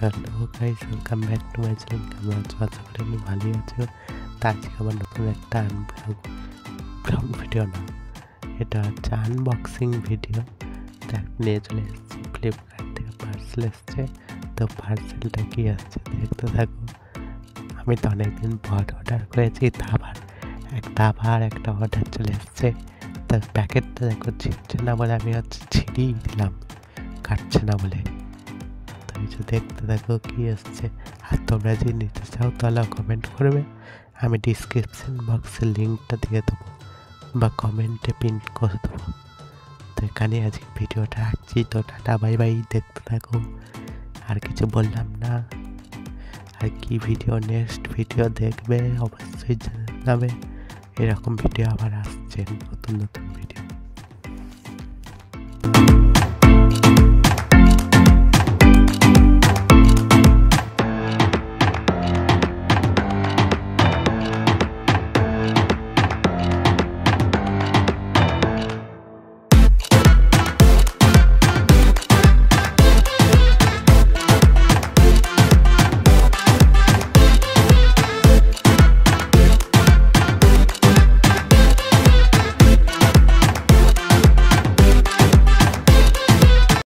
Hello guys, welcome back to my channel. কেমন আছো? আশা করি আমি ভালোই আছি। তা আজকে আমার নতুন একটা ব্লগ ভিডিও না, এটা হচ্ছে আনবক্সিং ভিডিও। তা নিয়ে চলে এসেছি, ফ্লিপকার্ট থেকে পার্সেল এসছে। তো পার্সেলটা কি আসছে দেখতে থাকো। আমি তো অনেকদিন পর অর্ডার করেছি, আবার একটা অর্ডার চলে এসছে। তার প্যাকেটটা দেখো, ছিঁড়ছে না বলে আমি ছিঁড়িয়ে দিলাম, কাটছে না বলে। দেখতে থাকো কি আসছে। আর তোমরা যদি নিতে চাও তাহলে কমেন্ট করবে, আমি ডিসক্রিপশন বক্সে লিঙ্কটা দিয়ে দেবো বা কমেন্টে পিন করে দেবো। তো এখানে আজকে ভিডিওটা রাখছি। তো টাটা বাই বাই, দেখতে থাকো। আর কিছু বললাম না। আর কি ভিডিও, নেক্সট ভিডিও দেখবে অবশ্যই জানাবে। এরকম ভিডিও আবার আসছে নতুন নতুন।